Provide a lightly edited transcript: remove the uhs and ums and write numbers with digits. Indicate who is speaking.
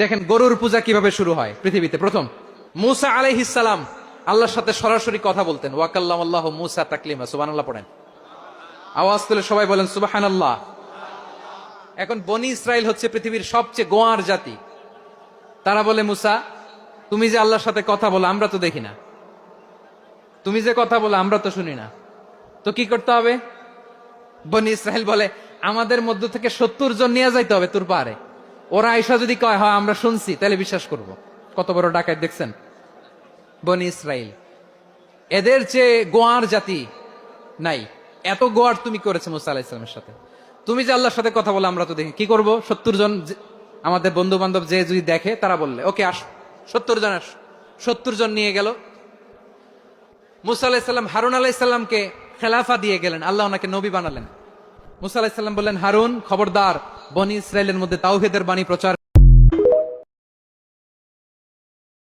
Speaker 1: দেখেন গরুর পূজা কিভাবে শুরু হয় পৃথিবীতে প্রথম। মুসা আলাইহিস সালাম আল্লাহর সাথে সরাসরি কথা বলতেন। ওয়াকাল্লামাল্লাহু মুসা তাকলিমা। সুবহানাল্লাহ পড়েন, আওয়াজ তুলে সবাই বলেন সুবহানাল্লাহ। এখন বনি ইসরাইল হচ্ছে পৃথিবীর সবচেয়ে গোয়ার জাতি। তারা বলে, মুসা তুমি যে আল্লাহর সাথে কথা বলো আমরা তো দেখি না, তুমি যে কথা বলো আমরা তো শুনি না, তো কি করতে হবে? বনি ইসরাইল বলে, আমাদের মধ্য থেকে 70 জন নিয়ে যাইতে হবে তোর পারে। ওরা আইসা যদি কয় হয় আমরা শুনছি, তাহলে বিশ্বাস করব। কত বড় ডাকাত দেখছেন বনি ইসরাইল। এদের যে গোয়ার জাতি নাই, এত গোয়ার তুমি করেছে মুসা আলাইহিস সালামের সাথে। তুমি যে আল্লাহর সাথে কথা বলে আমরা তো দেখি, কি করব? 70 জন আমাদের বন্ধু বান্ধব যে যদি দেখে, তারা বললে ওকে আস, 70 জন আস। 70 জন নিয়ে গেল। মুসা আলাইহিস সালাম হারুন আলাইহিস সালামকে খেলাফা দিয়ে গেলেন, আল্লাহ ওনাকে নবী বানালেন। মুসা আলাইহিস সালাম বললেন, হারুন খবরদার, বনি ইসরাইলের মধ্যে তাওহীদের বাণী প্রচার